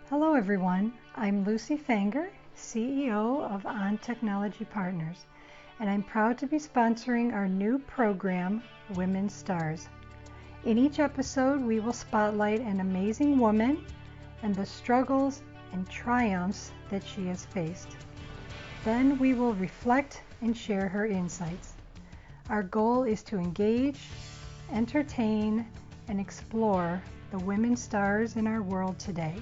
Hello everyone, I'm Lucy Fanger, CEO of On Technology Partners, and I'm proud to be sponsoring our new program, Women STaRs. In each episode, we will spotlight an amazing woman and the struggles and triumphs that she has faced. Then we will reflect and share her insights. Our goal is to engage, entertain, and explore the women STaRs in our world today.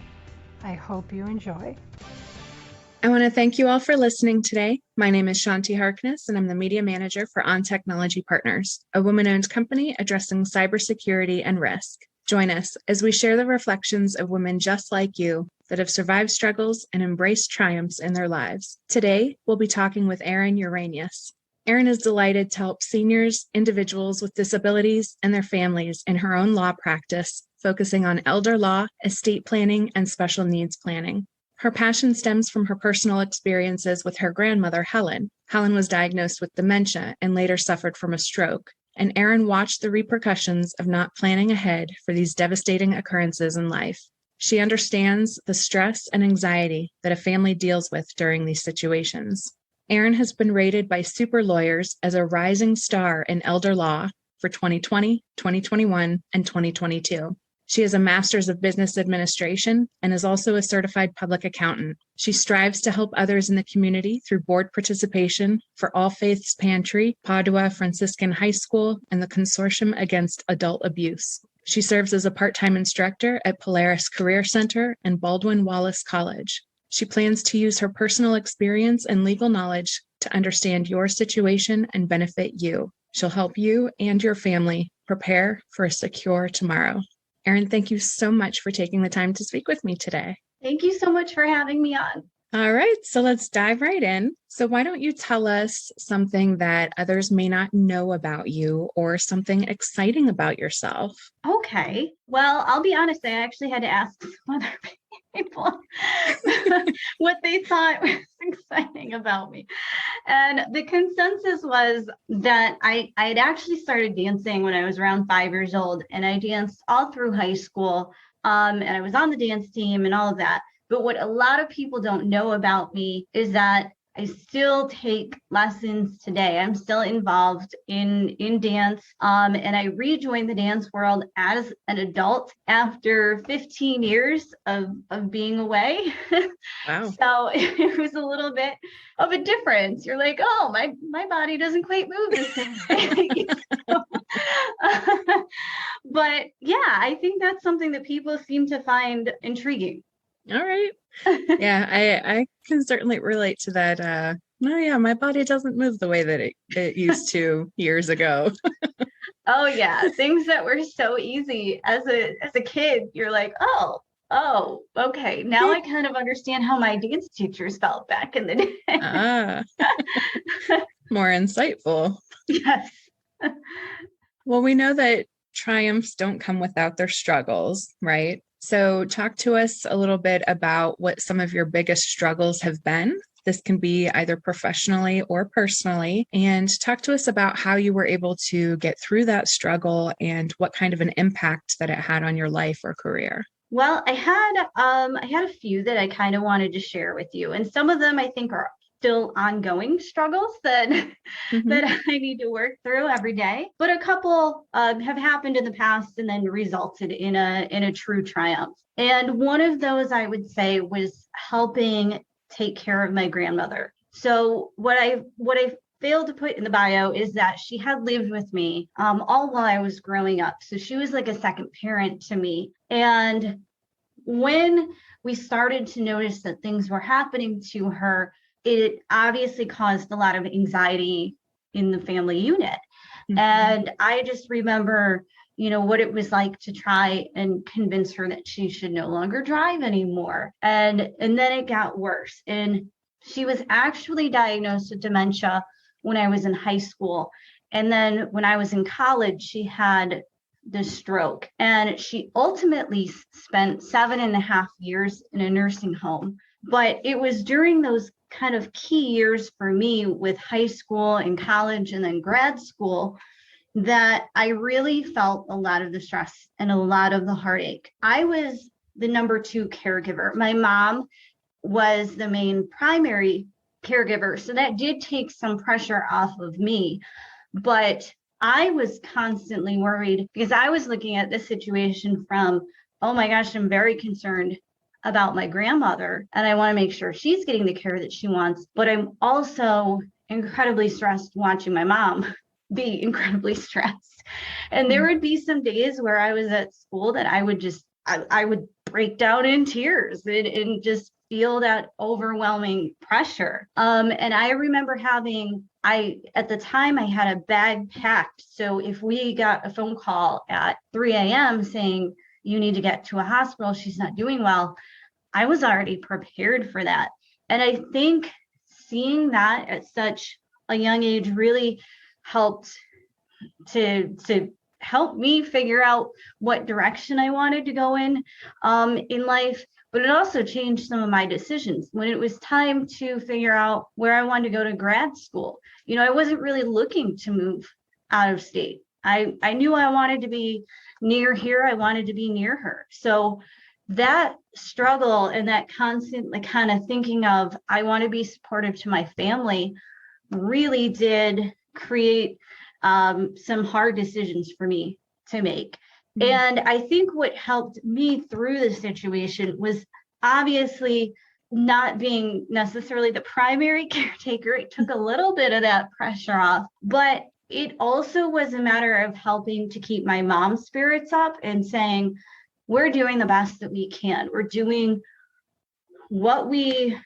I hope you enjoy. I want to thank you all for listening today. My name is Shanti Harkness, and I'm the Media Manager for On Technology Partners, a woman-owned company addressing cybersecurity and risk. Join us as we share the reflections of women just like you that have survived struggles and embraced triumphs in their lives. Today, we'll be talking with Erin Eurenius. Erin is delighted to help seniors, individuals with disabilities, and their families in her own law practice, focusing on elder law, estate planning, and special needs planning. Her passion stems from her personal experiences with her grandmother, Helen. Helen was diagnosed with dementia and later suffered from a stroke, and Erin watched the repercussions of not planning ahead for these devastating occurrences in life. She understands the stress and anxiety that a family deals with during these situations. Erin has been rated by Super Lawyers as a rising star in elder law for 2020, 2021, and 2022. She has a Master's of Business Administration and is also a certified public accountant. She strives to help others in the community through board participation for All Faiths Pantry, Padua Franciscan High School, and the Consortium Against Adult Abuse. She serves as a part-time instructor at Polaris Career Center and Baldwin Wallace College. She plans to use her personal experience and legal knowledge to understand your situation and benefit you. She'll help you and your family prepare for a secure tomorrow. Erin, thank you so much for taking the time to speak with me today. Thank you so much for having me on. All right, so let's dive right in. So why don't you tell us something that others may not know about you or something exciting about yourself? Okay. Well, I'll be honest, I actually had to ask some other people what they thought was exciting about me. And the consensus was that I had actually started dancing when I was around 5 years old, and I danced all through high school, and I was on the dance team and all of that. But what a lot of people don't know about me is that I still take lessons today. I'm still involved in dance, and I rejoined the dance world as an adult after 15 years of being away. Wow. So it was a little bit of a difference. You're like, oh, my body doesn't quite move the same way. But yeah, I think that's something that people seem to find intriguing. All right. Yeah, I can certainly relate to that. No, yeah, my body doesn't move the way that it used to years ago. Oh yeah, things that were so easy as a kid, you're like, oh, okay. Now I kind of understand how my dance teachers felt back in the day. More insightful. Yes. Well, we know that triumphs don't come without their struggles, right? So talk to us a little bit about what some of your biggest struggles have been. This can be either professionally or personally. And talk to us about how you were able to get through that struggle and what kind of an impact that it had on your life or career. Well, I had a few that I kind of wanted to share with you. And some of them I think are still ongoing struggles that that I need to work through every day. But a couple have happened in the past and then resulted in a true triumph. And one of those I would say was helping take care of my grandmother. So what I failed to put in the bio is that she had lived with me all while I was growing up. So she was like a second parent to me. And when we started to notice that things were happening to her, it obviously caused a lot of anxiety in the family unit. And I just remember, what it was like to try and convince her that she should no longer drive anymore. And then it got worse. And she was actually diagnosed with dementia when I was in high school. And then when I was in college, she had this stroke. And she ultimately spent 7.5 years in a nursing home. But it was during those kind of key years for me with high school and college and then grad school that I really felt a lot of the stress and a lot of the heartache. I was the number two caregiver. My mom was the main primary caregiver, so that did take some pressure off of me. But I was constantly worried because I was looking at this situation from, oh my gosh, I'm very concerned about my grandmother and I want to make sure she's getting the care that she wants. But I'm also incredibly stressed watching my mom be incredibly stressed. And there would be some days where I was at school that I would break down in tears and just feel that overwhelming pressure. And I remember at the time I had a bag packed. So if we got a phone call at 3 a.m. saying, you need to get to a hospital, she's not doing well, I was already prepared for that. And I think seeing that at such a young age really helped to help me figure out what direction I wanted to go in life. But it also changed some of my decisions when it was time to figure out where I wanted to go to grad school. I wasn't really looking to move out of state. I knew I wanted to be near here. I wanted to be near her. So that struggle and that constant kind of thinking of, I want to be supportive to my family, really did create some hard decisions for me to make. Mm-hmm. And I think what helped me through the situation was obviously not being necessarily the primary caretaker. It took a little bit of that pressure off, but it also was a matter of helping to keep my mom's spirits up and saying, we're doing the best that we can. We're doing what we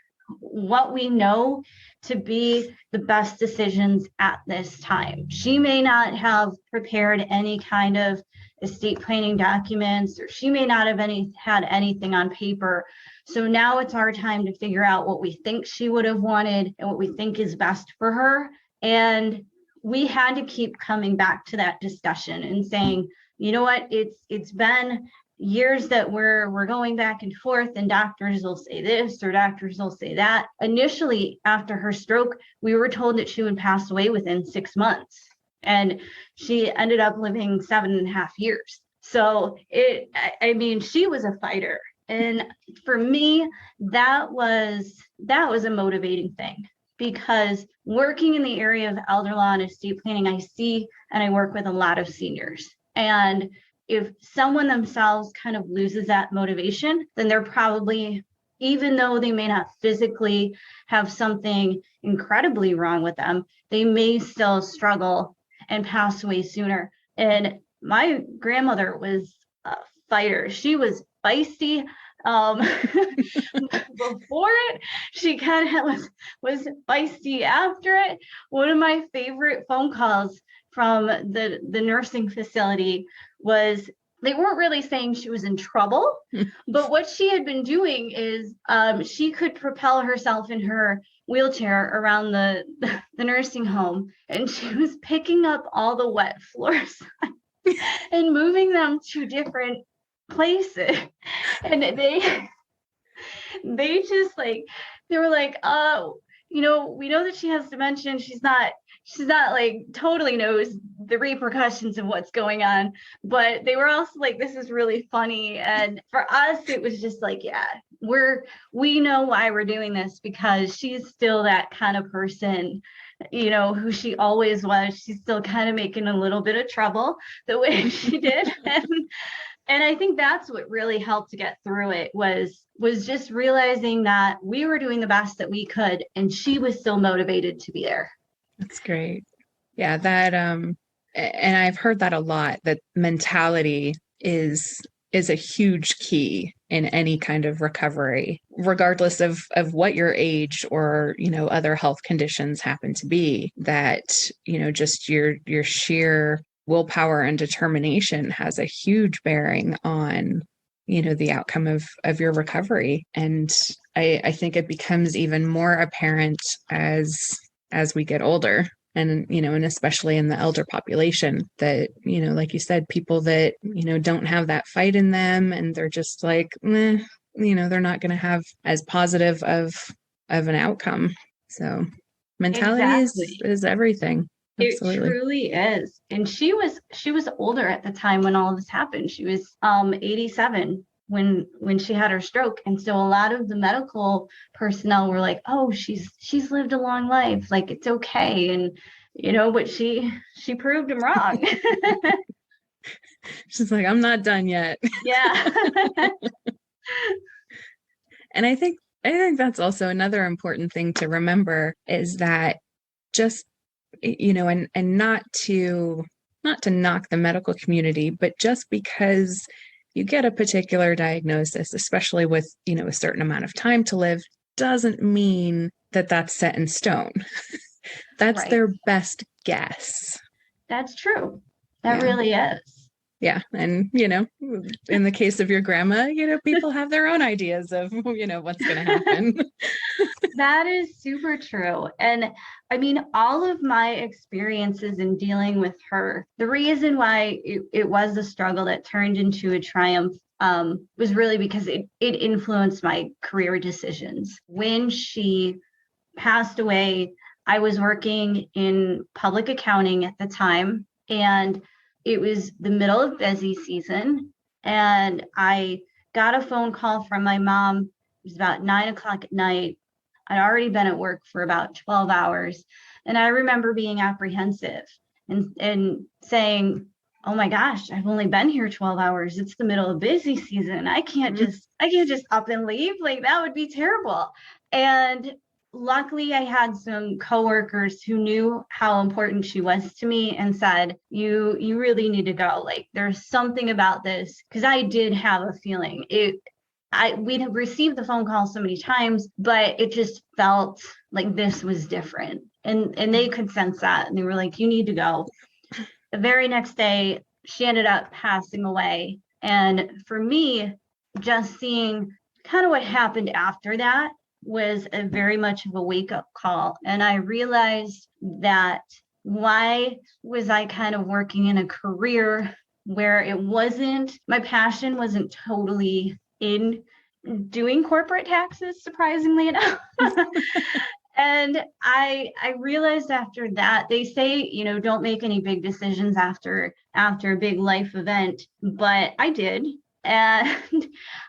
know to be the best decisions at this time. She may not have prepared any kind of estate planning documents, or she may not have had anything on paper. So now it's our time to figure out what we think she would have wanted and what we think is best for her. And we had to keep coming back to that discussion and saying, you know what, it's been years that we're going back and forth, and doctors will say this or doctors will say that. Initially, after her stroke, we were told that she would pass away within 6 months, and she ended up living 7.5 years. So she was a fighter. And for me, that was a motivating thing, because working in the area of elder law and estate planning, I see and I work with a lot of seniors. And if someone themselves kind of loses that motivation, then they're probably, even though they may not physically have something incredibly wrong with them, they may still struggle and pass away sooner. And my grandmother was a fighter. She was feisty. Before it, she kind of was feisty after it. One of my favorite phone calls from the nursing facility was, they weren't really saying she was in trouble, but what she had been doing is she could propel herself in her wheelchair around the nursing home, and she was picking up all the wet floors and moving them to different places. And they just they were like, oh, we know that she has dementia. She's not totally knows the repercussions of what's going on, but they were also like, this is really funny. And for us, it was just yeah, we know why we're doing this, because she's still that kind of person, who she always was. She's still kind of making a little bit of trouble the way she did. And I think that's what really helped to get through it was just realizing that we were doing the best that we could, and she was still motivated to be there. That's great. Yeah, that and I've heard that a lot, that mentality is a huge key in any kind of recovery, regardless of what your age or, other health conditions happen to be, that, just your sheer willpower and determination has a huge bearing on, the outcome of your recovery. And I think it becomes even more apparent as we get older, and, and especially in the elder population, that, like you said, people that, don't have that fight in them, and they're just like, they're not going to have as positive of an outcome. So mentality is everything. Absolutely. It truly is. And she was older at the time when all of this happened. She was 87 when she had her stroke. And so a lot of the medical personnel were like, oh, she's lived a long life, like it's okay. And but she proved them wrong. She's like, I'm not done yet. Yeah. And I think that's also another important thing to remember, is that just, and not to knock the medical community, but just because you get a particular diagnosis, especially with, a certain amount of time to live, doesn't mean that that's set in stone. That's Right. their best guess. That's true. That really is. Yeah. And, in the case of your grandma, people have their own ideas of, what's going to happen. That is super true. And I mean, all of my experiences in dealing with her, the reason why it was a struggle that turned into a triumph was really because it influenced my career decisions. When she passed away, I was working in public accounting at the time, and it was the middle of busy season, and I got a phone call from my mom. It was about 9:00 at night. I'd already been at work for about 12 hours. And I remember being apprehensive and saying, oh my gosh, I've only been here 12 hours. It's the middle of busy season. I can't just up and leave. Like, that would be terrible. And luckily I had some coworkers who knew how important she was to me and said, you really need to go. Like, there's something about this, because I did have a feeling we'd have received the phone call so many times, but it just felt like this was different. And they could sense that. And they were like, you need to go. The very next day, she ended up passing away. And for me, just seeing kind of what happened after that was a very much of a wake-up call. And I realized that why was I kind of working in a career where my passion wasn't totally in doing corporate taxes, surprisingly enough. And I realized after that, they say, don't make any big decisions after a big life event, but I did. And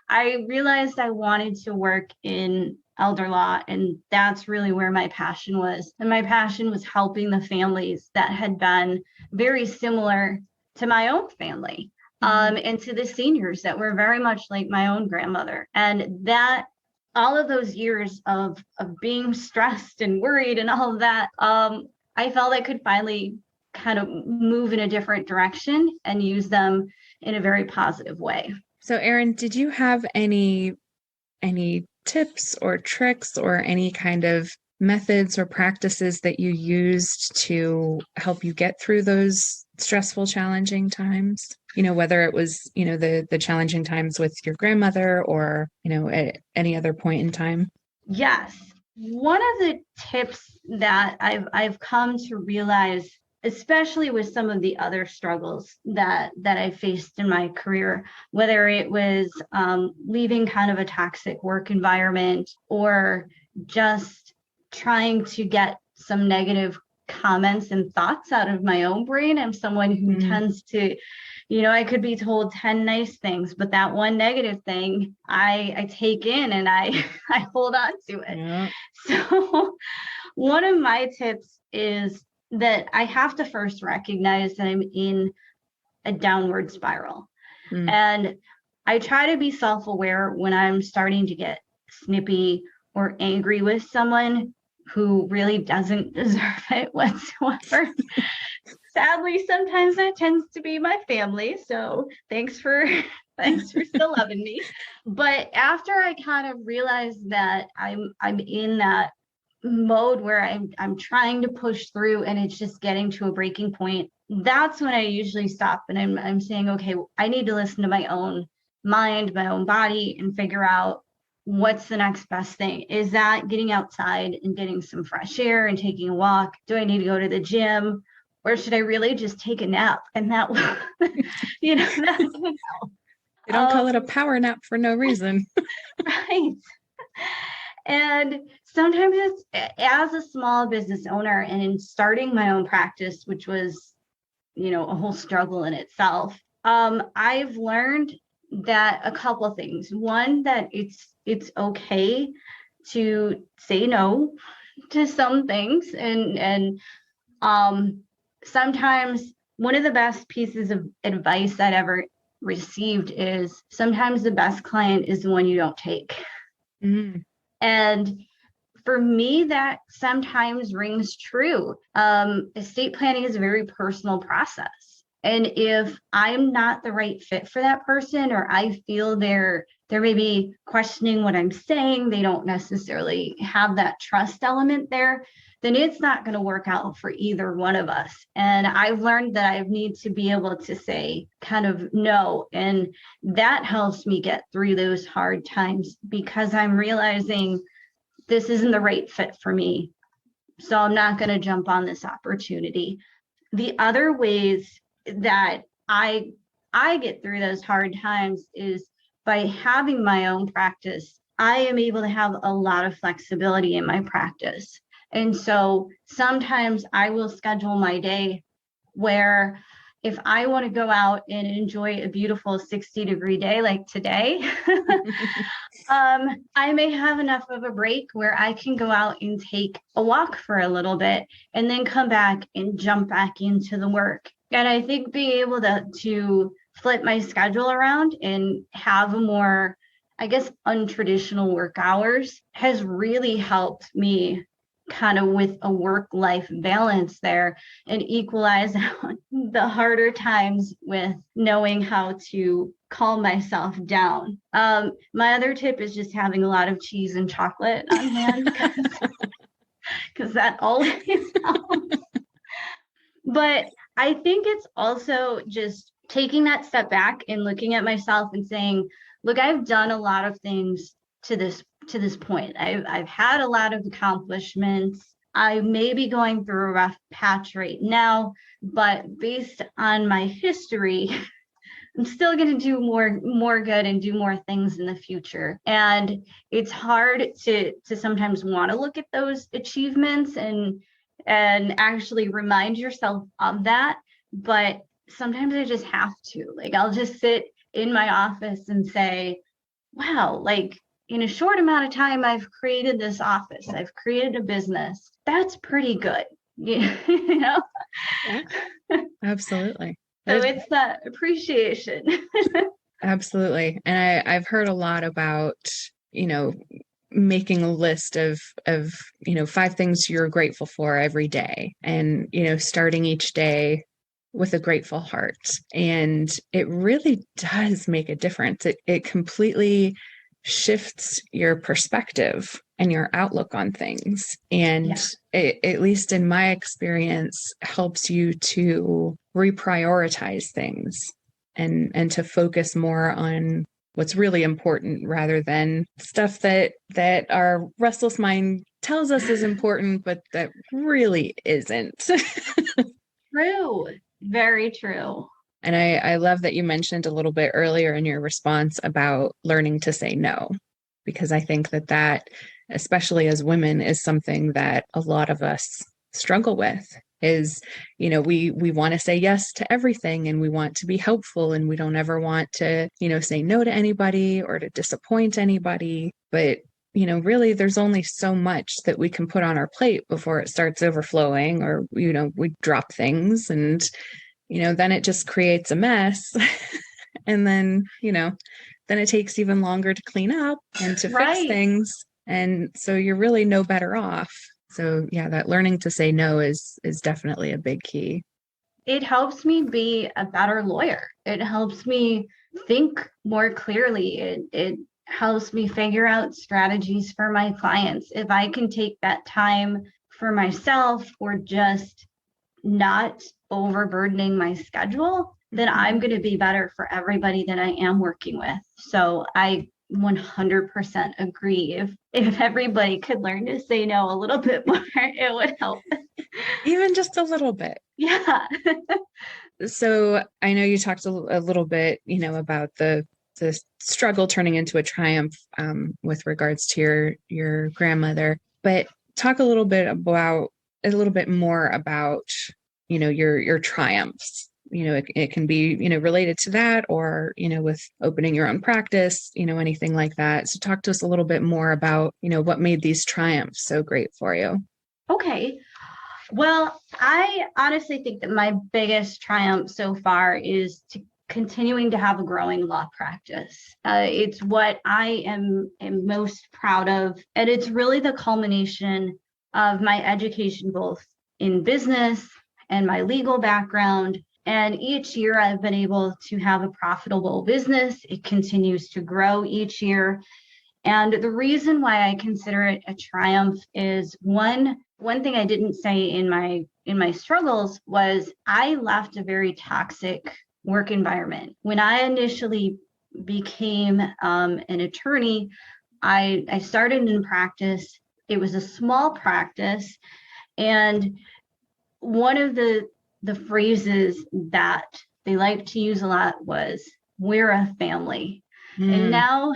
I realized I wanted to work in elder law, and that's really where my passion was. And my passion was helping the families that had been very similar to my own family. And to the seniors that were very much like my own grandmother. And that all of those years of being stressed and worried and all of that, I felt I could finally kind of move in a different direction and use them in a very positive way. So, Erin, did you have any tips or tricks or any kind of methods or practices that you used to help you get through those stressful, challenging times? Whether it was, the challenging times with your grandmother or, at any other point in time? Yes. One of the tips that I've come to realize, especially with some of the other struggles that I faced in my career, whether it was leaving kind of a toxic work environment or just trying to get some negative comments and thoughts out of my own brain. I'm someone who tends to, I could be told 10 nice things, but that one negative thing I take in and I hold on to it. Yeah. So one of my tips is that I have to first recognize that I'm in a downward spiral. And I try to be self-aware when I'm starting to get snippy or angry with someone who really doesn't deserve it whatsoever. Sadly, sometimes that tends to be my family. So thanks for still loving me. But after I kind of realized that I'm in that mode where I'm trying to push through and it's just getting to a breaking point, that's when I usually stop and I'm saying, okay, I need to listen to my own mind, my own body, and figure out what's the next best thing. Is that getting outside and getting some fresh air and taking a walk? Do I need to go to the gym? Or should I really just take a nap? And that will, that's going to help. They don't call it a power nap for no reason. Right. And sometimes it's, as a small business owner and in starting my own practice, which was, a whole struggle in itself, I've learned that a couple of things. One, that it's okay to say no to some things, and sometimes one of the best pieces of advice that I ever received is sometimes the best client is the one you don't take. Mm. And for me, that sometimes rings true. Estate planning is a very personal process. And if I'm not the right fit for that person, or I feel they're maybe questioning what I'm saying, they don't necessarily have that trust element there, then it's not going to work out for either one of us. And I've learned that I need to be able to say kind of no. And that helps me get through those hard times, because I'm realizing this isn't the right fit for me. So I'm not going to jump on this opportunity. The other ways that I get through those hard times is by having my own practice. I am able to have a lot of flexibility in my practice. And so sometimes I will schedule my day where if I want to go out and enjoy a beautiful 60-degree day like today, I may have enough of a break where I can go out and take a walk for a little bit and then come back and jump back into the work. And I think being able to flip my schedule around and have a more, I guess, untraditional work hours has really helped me kind of with a work-life balance there, and equalize out the harder times with knowing how to calm myself down. My other tip is just having a lot of cheese and chocolate on hand, because that always helps. But I think it's also just taking that step back and looking at myself and saying, look, I've done a lot of things to this point. I've had a lot of accomplishments. I may be going through a rough patch right now, but based on my history, I'm still going to do more good and do more things in the future. And it's hard to sometimes want to look at those achievements and actually remind yourself of that. But sometimes I just have to. Like, I'll just sit in my office and say, wow, like, in a short amount of time, I've created this office, I've created a business. That's pretty good. You know? Yeah, absolutely. So it's that appreciation. Absolutely. And I've heard a lot about, making a list of 5 things you're grateful for every day, and, starting each day with a grateful heart. And it really does make a difference. It completely shifts your perspective and your outlook on things. And it, at least in my experience, helps you to reprioritize things and to focus more on what's really important rather than stuff that our restless mind tells us is important, but that really isn't. True. Very true. And I love that you mentioned a little bit earlier in your response about learning to say no, because I think that, especially as women, is something that a lot of us struggle with. Is, we want to say yes to everything, and we want to be helpful, and we don't ever want to, say no to anybody or to disappoint anybody. But, really, there's only so much that we can put on our plate before it starts overflowing, or, we drop things, and then it just creates a mess. And then, then it takes even longer to clean up and to fix things. And so you're really no better off. So yeah, that learning to say no is definitely a big key. It helps me be a better lawyer. It helps me think more clearly. It helps me figure out strategies for my clients. If I can take that time for myself, or just not overburdening my schedule, then I'm going to be better for everybody that I am working with. So I 100% agree. If everybody could learn to say no a little bit more, it would help. Even just a little bit. Yeah. So I know you talked a little bit, about the struggle turning into a triumph with regards to your grandmother, but talk a little bit more about, your triumphs it can be, related to that or, with opening your own practice, anything like that. So talk to us a little bit more about, what made these triumphs so great for you. Okay. Well, I honestly think that my biggest triumph so far is to continuing to have a growing law practice. It's what I am most proud of. And it's really the culmination of my education, both in business and my legal background. And each year I've been able to have a profitable business. It continues to grow each year. And the reason why I consider it a triumph is one thing I didn't say in my struggles was I left a very toxic work environment. When I initially became an attorney, I started in practice. It was a small practice, and one of the phrases that they like to use a lot was "we're a family," and now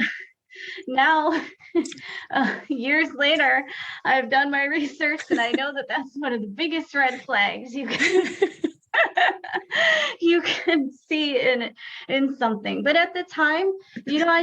years later, I've done my research and I know that that's one of the biggest red flags you can see in something. But at the time, I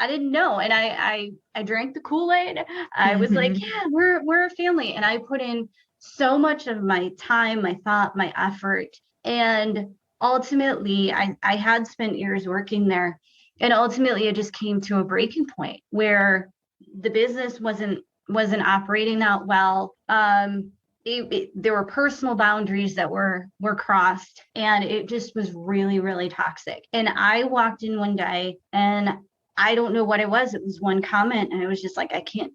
didn't know, and I drank the Kool-Aid. I was like, yeah, we're a family, and I put in so much of my time, my thought, my effort, and ultimately, I had spent years working there. And ultimately, it just came to a breaking point where the business wasn't operating that well. There were personal boundaries that were crossed, and it just was really, really toxic. And I walked in one day, and I don't know what it was. It was one comment, and it was just like, I can't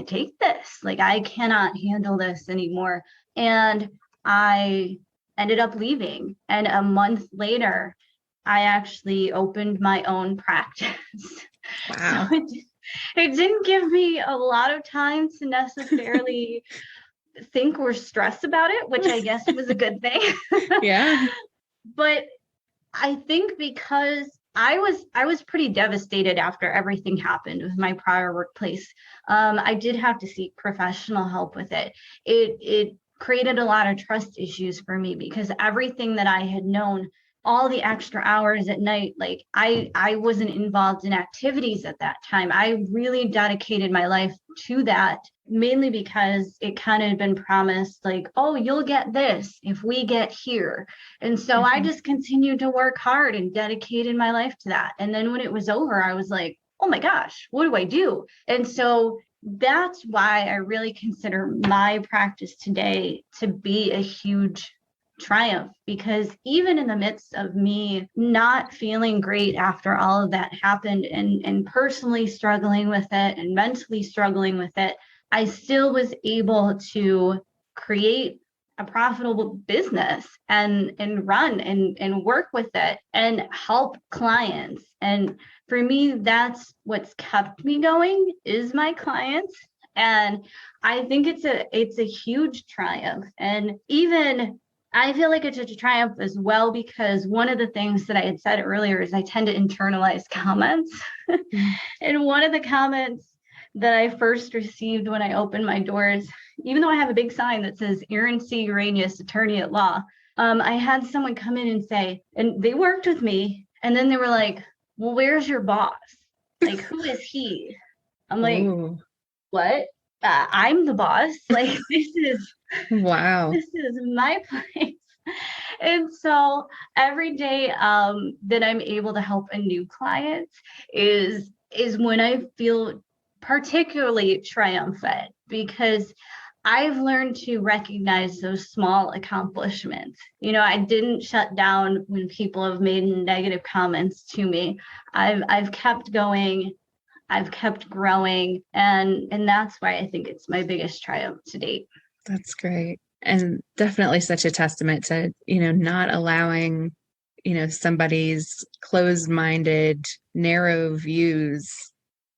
take this. Like, I cannot handle this anymore. And I ended up leaving. And a month later, I actually opened my own practice. Wow. So it didn't give me a lot of time to necessarily think or stress about it, which I guess was a good thing. Yeah. But I think because I was pretty devastated after everything happened with my prior workplace. I did have to seek professional help with it. It created a lot of trust issues for me because everything that I had known, all the extra hours at night, like I wasn't involved in activities at that time. I really dedicated my life to that, mainly because it kind of had been promised, like, oh, you'll get this if we get here. And so I just continued to work hard and dedicated my life to that. And then when it was over, I was like, oh my gosh, what do I do? And so that's why I really consider my practice today to be a huge triumph, because even in the midst of me not feeling great after all of that happened and personally struggling with it and mentally struggling with it, I still was able to create a profitable business and run and work with it and help clients. And for me, that's what's kept me going, is my clients. And I think it's a huge triumph. And even I feel like it's a triumph as well, because one of the things that I had said earlier is I tend to internalize comments. And one of the comments that I first received when I opened my doors, even though I have a big sign that says Erin C. Eurenius, attorney at law, I had someone come in and say, and they worked with me, and then they were like, well, where's your boss? Like, who is he? I'm like, ooh. What? I'm the boss. Like, this is wow. This is my place. And so every day that I'm able to help a new client is when I feel particularly triumphant, because I've learned to recognize those small accomplishments. I didn't shut down when people have made negative comments to me. I've kept going. I've kept growing, and that's why I think it's my biggest triumph to date. That's great. And definitely such a testament to, not allowing, somebody's closed-minded, narrow views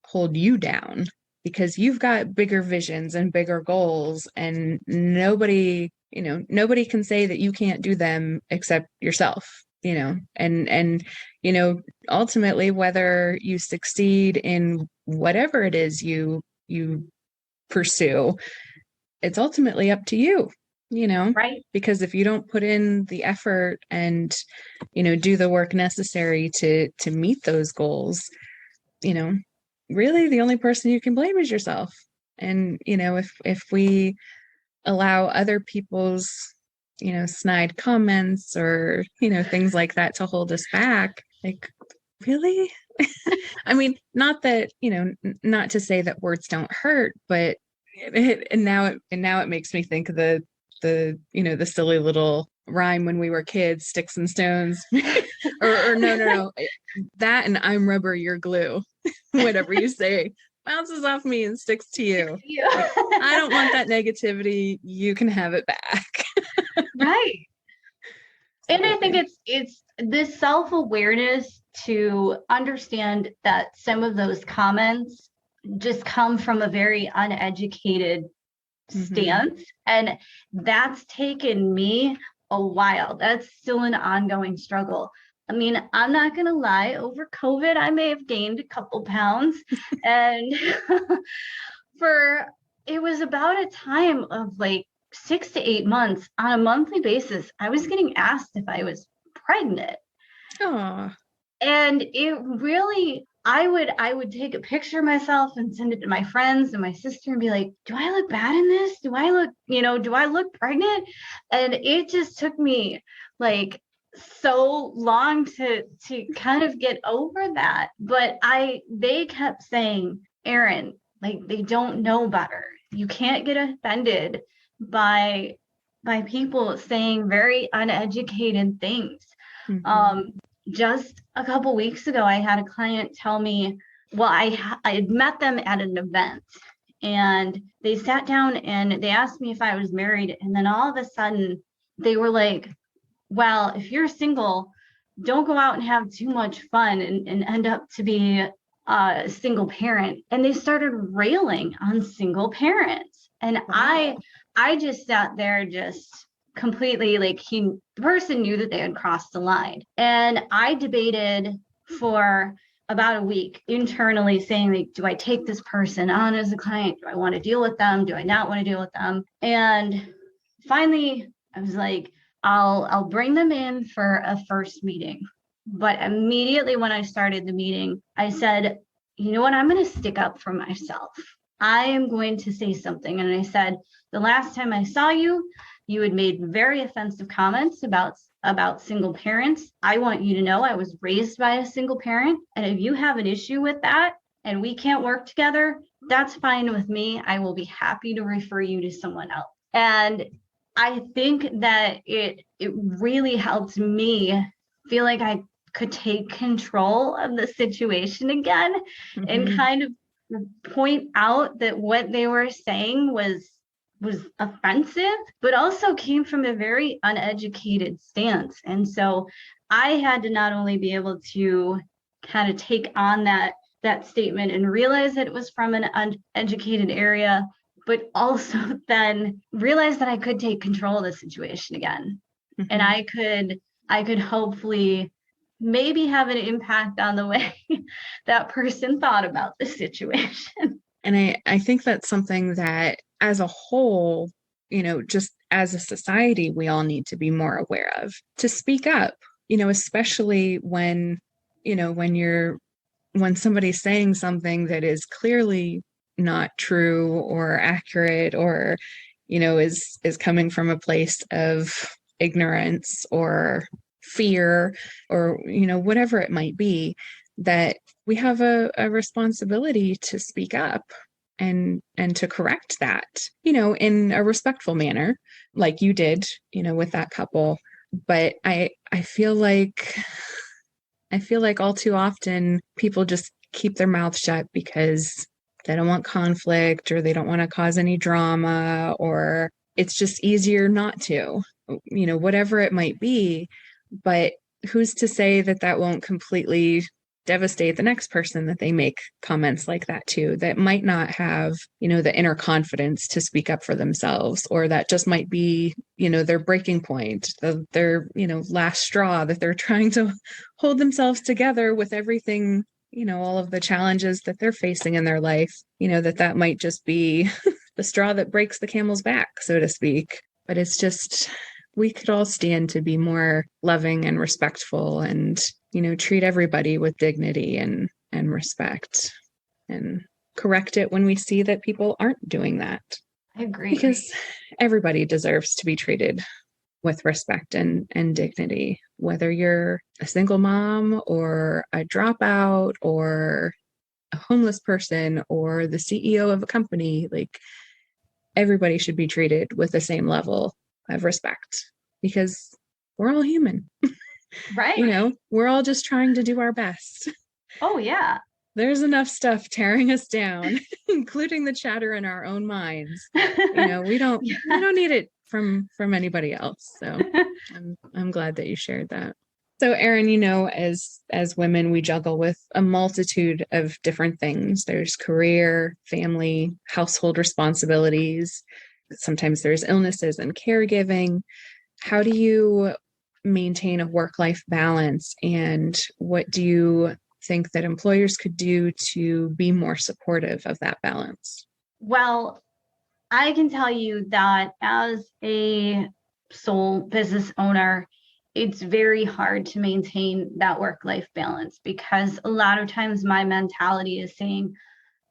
hold you down, because you've got bigger visions and bigger goals, and nobody can say that you can't do them except yourself, and ultimately, whether you succeed in whatever it is you pursue, it's ultimately up to you. Right. because if you don't put in the effort and, do the work necessary to meet those goals, really the only person you can blame is yourself. And, if we allow other people's, snide comments or, things like that to hold us back, like, really? I mean, not that, not to say that words don't hurt, but now it makes me think of the silly little rhyme when we were kids, sticks and stones, or no, that and I'm rubber, you're glue, whatever you say bounces off me and sticks to you. Like, I don't want that negativity. You can have it back. Right. And I think it's this self-awareness to understand that some of those comments just come from a very uneducated stance. And that's taken me a while. That's still an ongoing struggle. I mean, I'm not going to lie, over COVID, I may have gained a couple pounds. And it was about a time of like 6 to 8 months on a monthly basis, I was getting asked if I was pregnant. Aww. And it really, I would take a picture of myself and send it to my friends and my sister and be like, do I look bad in this? Do I look pregnant? And it just took me like so long to kind of get over that. But they kept saying, Erin, like, they don't know better. You can't get offended by people saying very uneducated things. Just a couple weeks ago, I had a client tell me, well, I had met them at an event and they sat down and they asked me if I was married. And then all of a sudden they were like, well, if you're single, don't go out and have too much fun and end up to be a single parent. And they started railing on single parents. And wow. I just sat there just completely like the person knew that they had crossed the line. And I debated for about a week internally saying, like, do I take this person on as a client? Do I want to deal with them? Do I not want to deal with them? And finally, I was like, I'll bring them in for a first meeting. But immediately when I started the meeting, I said, you know what? I'm going to stick up for myself. I am going to say something. And I said, the last time I saw you, you had made very offensive comments about single parents. I want you to know I was raised by a single parent. And if you have an issue with that and we can't work together, that's fine with me. I will be happy to refer you to someone else. And I think that it really helped me feel like I could take control of the situation again and kind of point out that what they were saying was offensive, but also came from a very uneducated stance. And so I had to not only be able to kind of take on that statement and realize that it was from an uneducated area, but also then realize that I could take control of the situation again. And I could hopefully maybe have an impact on the way that person thought about the situation. And I think that's something that as a whole, just as a society, we all need to be more aware of, to speak up, especially when somebody's saying something that is clearly not true or accurate, or, is coming from a place of ignorance or fear, or, whatever it might be, that we have a responsibility to speak up and to correct that, in a respectful manner, like you did, with that couple. But I feel like all too often people just keep their mouth shut because they don't want conflict, or they don't want to cause any drama, or it's just easier not to, whatever it might be. But who's to say that won't completely devastate the next person that they make comments like that to, that might not have, the inner confidence to speak up for themselves, or that just might be, their breaking point, their, last straw, that they're trying to hold themselves together with everything, all of the challenges that they're facing in their life, that might just be the straw that breaks the camel's back, so to speak. but it's just, we could all stand to be more loving and respectful and, treat everybody with dignity and respect, and correct it when we see that people aren't doing that. I agree. Because everybody deserves to be treated with respect and dignity, whether you're a single mom or a dropout or a homeless person or the CEO of a company. Like, everybody should be treated with the same level of respect, because we're all human. Right. We're all just trying to do our best. Oh, yeah. There's enough stuff tearing us down, including the chatter in our own minds. We don't need it from anybody else. So I'm glad that you shared that. So Erin, as women, we juggle with a multitude of different things. There's career, family, household responsibilities. Sometimes there's illnesses and caregiving. How do you maintain a work-life balance, and what do you think that employers could do to be more supportive of that balance? Well, I can tell you that as a sole business owner, it's very hard to maintain that work-life balance, because a lot of times my mentality is saying,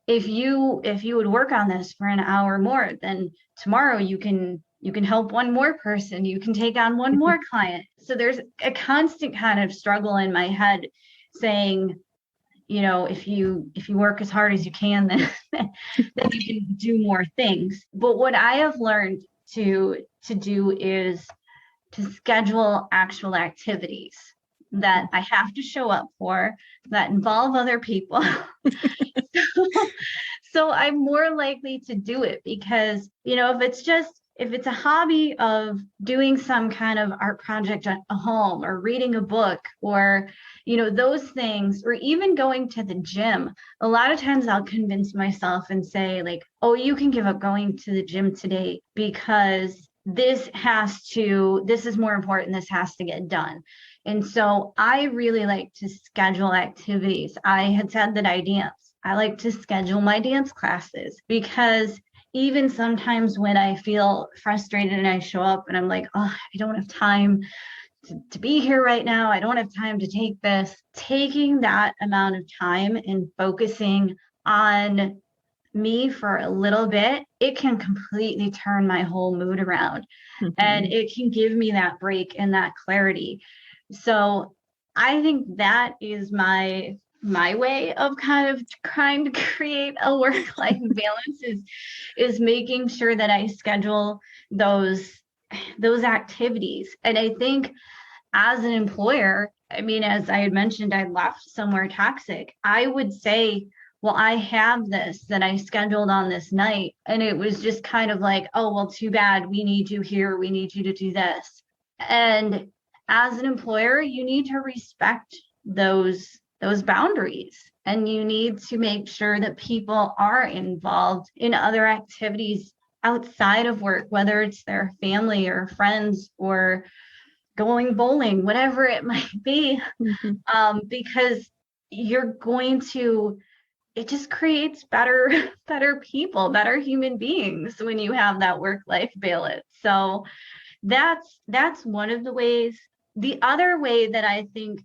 if you would work on this for an hour more, then tomorrow you can help one more person, you can take on one more client. So there's a constant kind of struggle in my head saying, if you work as hard as you can, then you can do more things. But what I have learned to do is to schedule actual activities that I have to show up for that involve other people. So I'm more likely to do it, because, if it's a hobby of doing some kind of art project at home, or reading a book, or, those things, or even going to the gym, a lot of times I'll convince myself and say, like, oh, you can give up going to the gym today because this is more important. This has to get done. And so I really like to schedule activities. I had said that I dance. I like to schedule my dance classes, because even sometimes when I feel frustrated and I show up and I'm like, oh, I don't have time to be here right now, I don't have time to take this, taking that amount of time and focusing on me for a little bit, it can completely turn my whole mood around. Mm-hmm. And it can give me that break and that clarity. So I think that is my way of kind of trying to create a work-life balance is making sure that I schedule those activities. And I think as an employer, as I had mentioned, I left somewhere toxic. I would say, well, I have this that I scheduled on this night. And it was just kind of like, oh, well, too bad. We need you here. We need you to do this. And as an employer, you need to respect those boundaries, and you need to make sure that people are involved in other activities outside of work, whether it's their family or friends or going bowling, whatever it might be. Mm-hmm. Because it just creates better people, better human beings when you have that work-life balance. So that's one of the ways. The other way that I think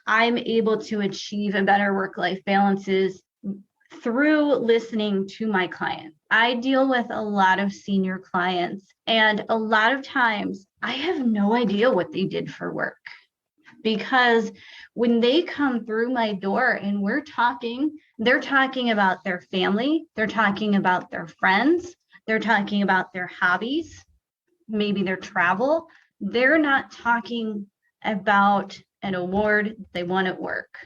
I'm able to achieve a better work-life balance is through listening to my clients. I deal with a lot of senior clients, and a lot of times I have no idea what they did for work, because when they come through my door and they're talking about their family, they're talking about their friends, they're talking about their hobbies, maybe their travel. They're not talking about an award they won at work.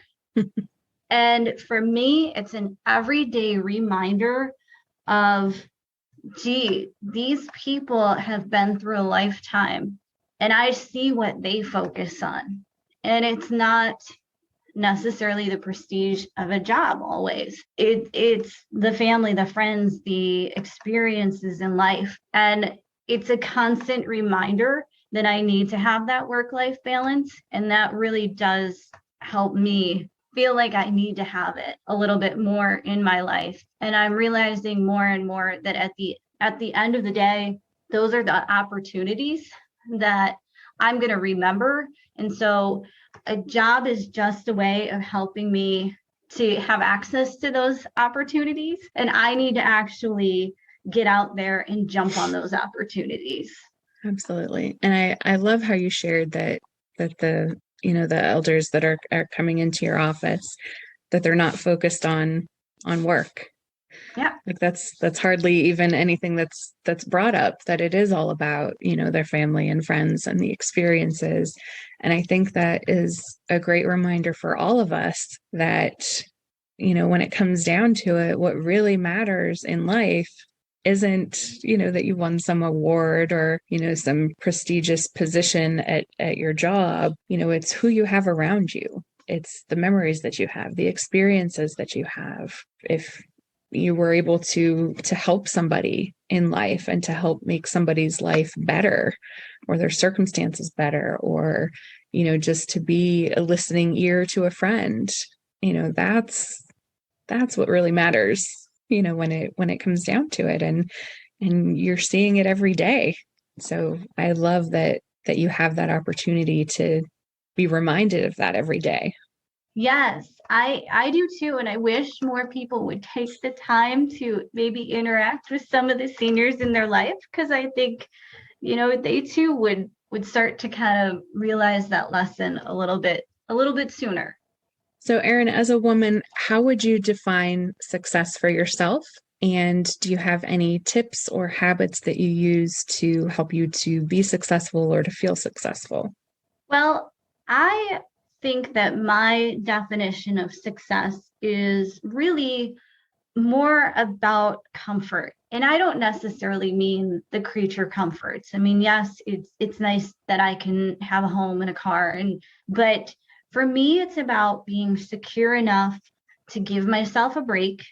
And for me, it's an everyday reminder of, gee, these people have been through a lifetime, and I see what they focus on. And it's not necessarily the prestige of a job always. It's the family, the friends, the experiences in life. And it's a constant reminder that I need to have that work-life balance. And that really does help me feel like I need to have it a little bit more in my life. And I'm realizing more and more that at the end of the day, those are the opportunities that I'm going to remember. And so a job is just a way of helping me to have access to those opportunities. And I need to actually get out there and jump on those opportunities. Absolutely. And I love how you shared that the, the elders that are coming into your office, that they're not focused on work. Yeah. Like that's hardly even anything that's brought up, that it is all about, their family and friends and the experiences. And I think that is a great reminder for all of us that, when it comes down to it, what really matters in life isn't, that you won some award or, some prestigious position at your job. It's who you have around you. It's the memories that you have, the experiences that you have. If you were able to help somebody in life and to help make somebody's life better or their circumstances better, or, just to be a listening ear to a friend, that's what really matters, when it comes down to it, and you're seeing it every day. So I love that you have that opportunity to be reminded of that every day. Yes, I do too. And I wish more people would take the time to maybe interact with some of the seniors in their life, because I think, they too would start to kind of realize that lesson a little bit sooner. So Erin, as a woman, how would you define success for yourself? And do you have any tips or habits that you use to help you to be successful or to feel successful? Well, I think that my definition of success is really more about comfort. And I don't necessarily mean the creature comforts. I mean, yes, it's nice that I can have a home and a car, but for me, it's about being secure enough to give myself a break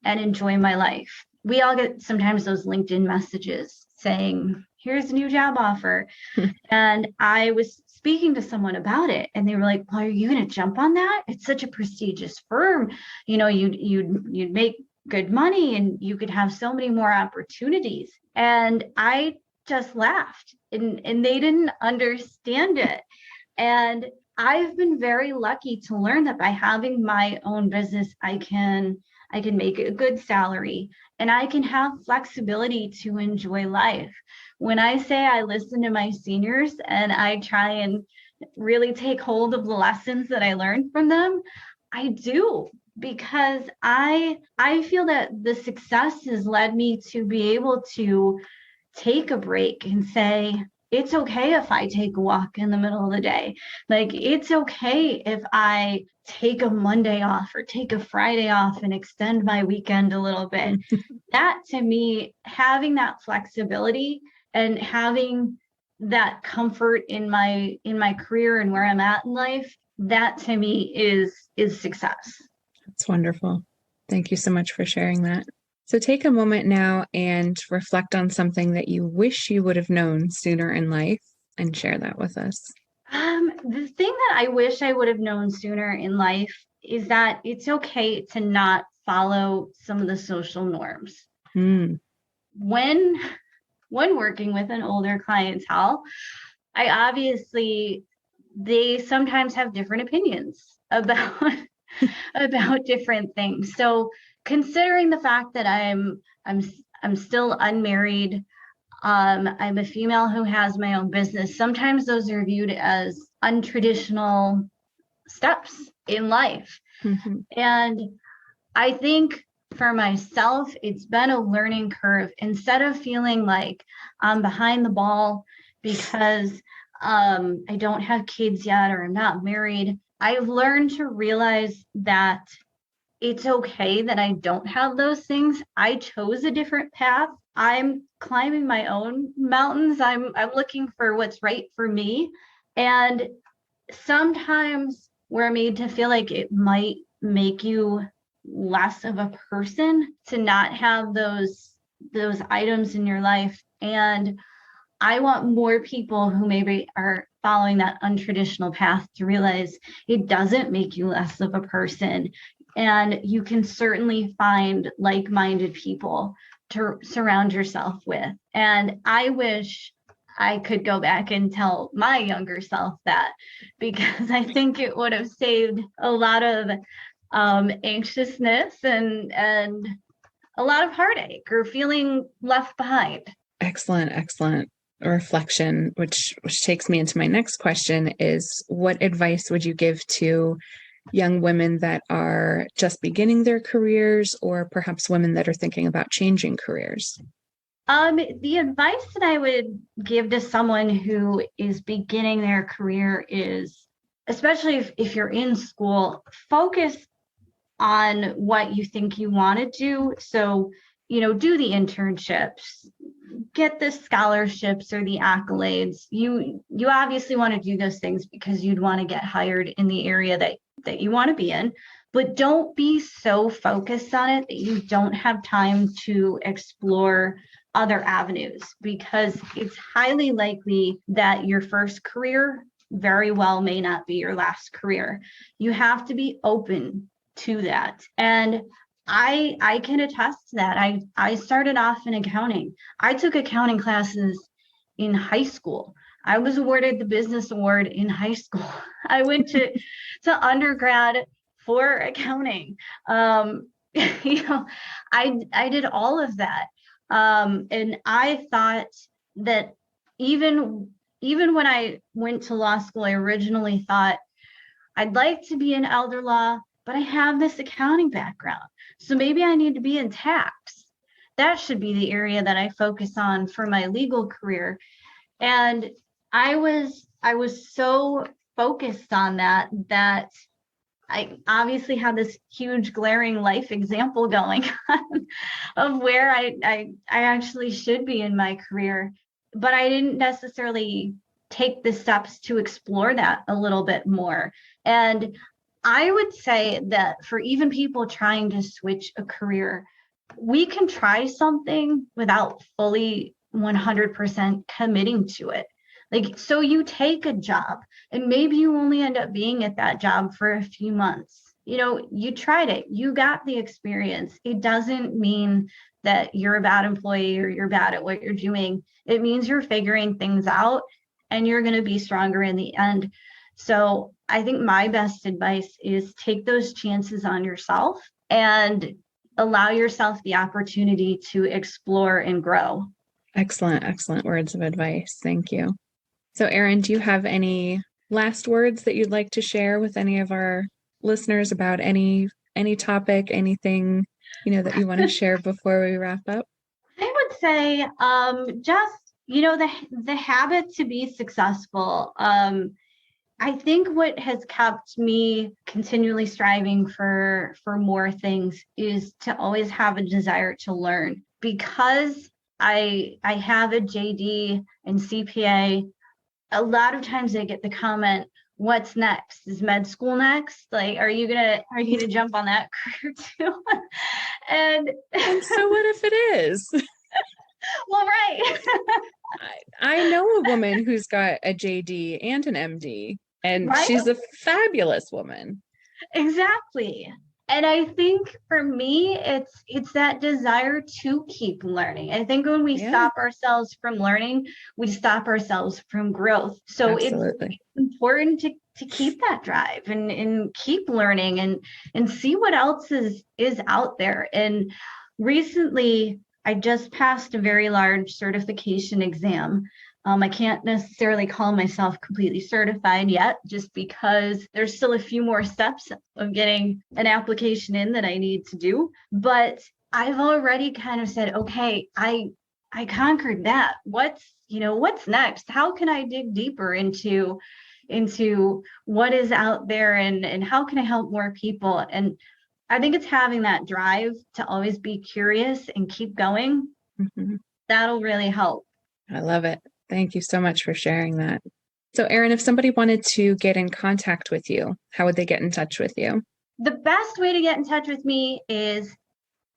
and enjoy my life. We all get sometimes those LinkedIn messages saying, here's a new job offer. And I was speaking to someone about it, and they were like, well, are you going to jump on that? It's such a prestigious firm. You'd make good money and you could have so many more opportunities. And I just laughed, and they didn't understand it. And I've been very lucky to learn that by having my own business, I can make a good salary and I can have flexibility to enjoy life. When I say I listen to my seniors and I try and really take hold of the lessons that I learned from them, I do, because I feel that the success has led me to be able to take a break and say, it's okay if I take a walk in the middle of the day. Like, it's okay if I take a Monday off or take a Friday off and extend my weekend a little bit. That, to me, having that flexibility and having that comfort in my career and where I'm at in life, that to me is success. That's wonderful. Thank you so much for sharing that. So take a moment now and reflect on something that you wish you would have known sooner in life and share that with us. The thing that I wish I would have known sooner in life is that it's okay to not follow some of the social norms. When working with an older clientele, they sometimes have different opinions about different things. So considering the fact that I'm still unmarried, I'm a female who has my own business, sometimes those are viewed as untraditional steps in life. Mm-hmm. And I think for myself, it's been a learning curve. Instead of feeling like I'm behind the ball because I don't have kids yet or I'm not married, I've learned to realize that it's okay that I don't have those things. I chose a different path. I'm climbing my own mountains. I'm looking for what's right for me. And sometimes we're made to feel like it might make you less of a person to not have those items in your life. And I want more people who maybe are following that untraditional path to realize it doesn't make you less of a person. And you can certainly find like-minded people to surround yourself with. And I wish I could go back and tell my younger self that, because I think it would have saved a lot of anxiousness and a lot of heartache or feeling left behind. Excellent reflection, which takes me into my next question is, what advice would you give to young women that are just beginning their careers, or perhaps women that are thinking about changing careers? The advice that I would give to someone who is beginning their career is, especially if you're in school, focus on what you think you want to do. So, do the internships, get the scholarships or the accolades. You obviously want to do those things because you'd want to get hired in the area that you want to be in, but don't be so focused on it that you don't have time to explore other avenues, because it's highly likely that your first career very well may not be your last career. You have to be open to that. And I can attest to that. I started off in accounting. I took accounting classes in high school. I was awarded the business award in high school. I went to undergrad for accounting. I did all of that. And I thought that even when I went to law school, I originally thought I'd like to be in elder law, but I have this accounting background. So maybe I need to be in tax. That should be the area that I focus on for my legal career. And I was so focused on that I obviously had this huge glaring life example going on of where I actually should be in my career, but I didn't necessarily take the steps to explore that a little bit more. And I would say that for even people trying to switch a career, we can try something without fully 100% committing to it. Like, so you take a job and maybe you only end up being at that job for a few months. You tried it, you got the experience. It doesn't mean that you're a bad employee or you're bad at what you're doing. It means you're figuring things out and you're going to be stronger in the end. So I think my best advice is take those chances on yourself and allow yourself the opportunity to explore and grow. Excellent words of advice. Thank you. So Erin, do you have any last words that you'd like to share with any of our listeners about any topic, anything, that you want to share before we wrap up? I would say just, the habit to be successful. I think what has kept me continually striving for more things is to always have a desire to learn. Because I have a JD and CPA, a lot of times I get the comment, what's next? Is med school next? Like, are you gonna jump on that career too? and so what if it is? Well, right. I know a woman who's got a JD and an MD, and right? She's a fabulous woman. Exactly. And I think for me, it's that desire to keep learning. I think when we stop ourselves from learning, we stop ourselves from growth. So Absolutely. It's important to keep that drive and keep learning and see what else is out there. And recently, I just passed a very large certification exam. I can't necessarily call myself completely certified yet, just because there's still a few more steps of getting an application in that I need to do. But I've already kind of said, okay, I conquered that. What's next? How can I dig deeper into what is out there and how can I help more people? And I think it's having that drive to always be curious and keep going. Mm-hmm. That'll really help. I love it. Thank you so much for sharing that. So Erin, if somebody wanted to get in contact with you, how would they get in touch with you? The best way to get in touch with me is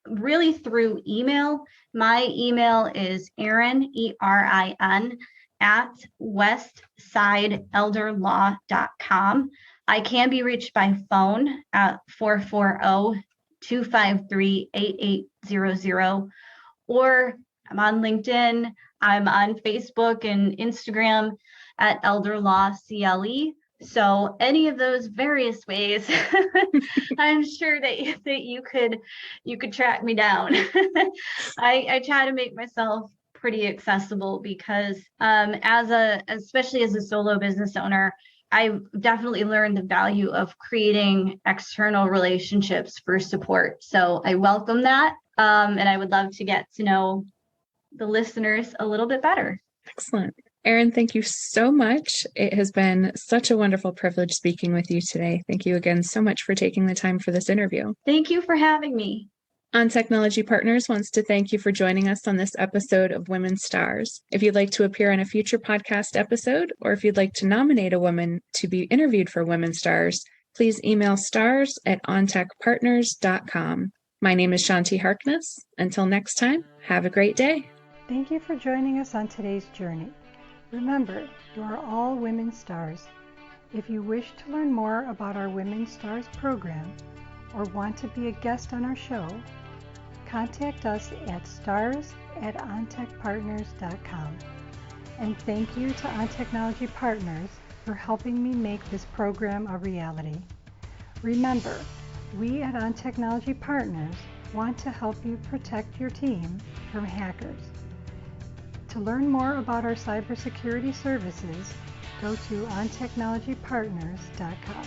really through email. My email is Erin, ERIN, at westsideelderlaw.com. I can be reached by phone at 440-253-8800, or I'm on LinkedIn. I'm on Facebook and Instagram at Elder Law CLE. So any of those various ways, I'm sure that you could track me down. I try to make myself pretty accessible because especially as a solo business owner, I've definitely learned the value of creating external relationships for support. So I welcome that. And I would love to get to know the listeners a little bit better. Excellent. Erin, thank you so much. It has been such a wonderful privilege speaking with you today. Thank you again so much for taking the time for this interview. Thank you for having me. On Technology Partners wants to thank you for joining us on this episode of Women STaRs. If you'd like to appear on a future podcast episode, or if you'd like to nominate a woman to be interviewed for Women STaRs, please email stars@ontechpartners.com. My name is Shanti Harkness. Until next time, have a great day. Thank you for joining us on today's journey. Remember, you are all women stars. If you wish to learn more about our Women STaRs program or want to be a guest on our show, contact us at stars@ontechpartners.com. And thank you to On Technology Partners for helping me make this program a reality. Remember, we at On Technology Partners want to help you protect your team from hackers. To learn more about our cybersecurity services, go to ontechnologypartners.com.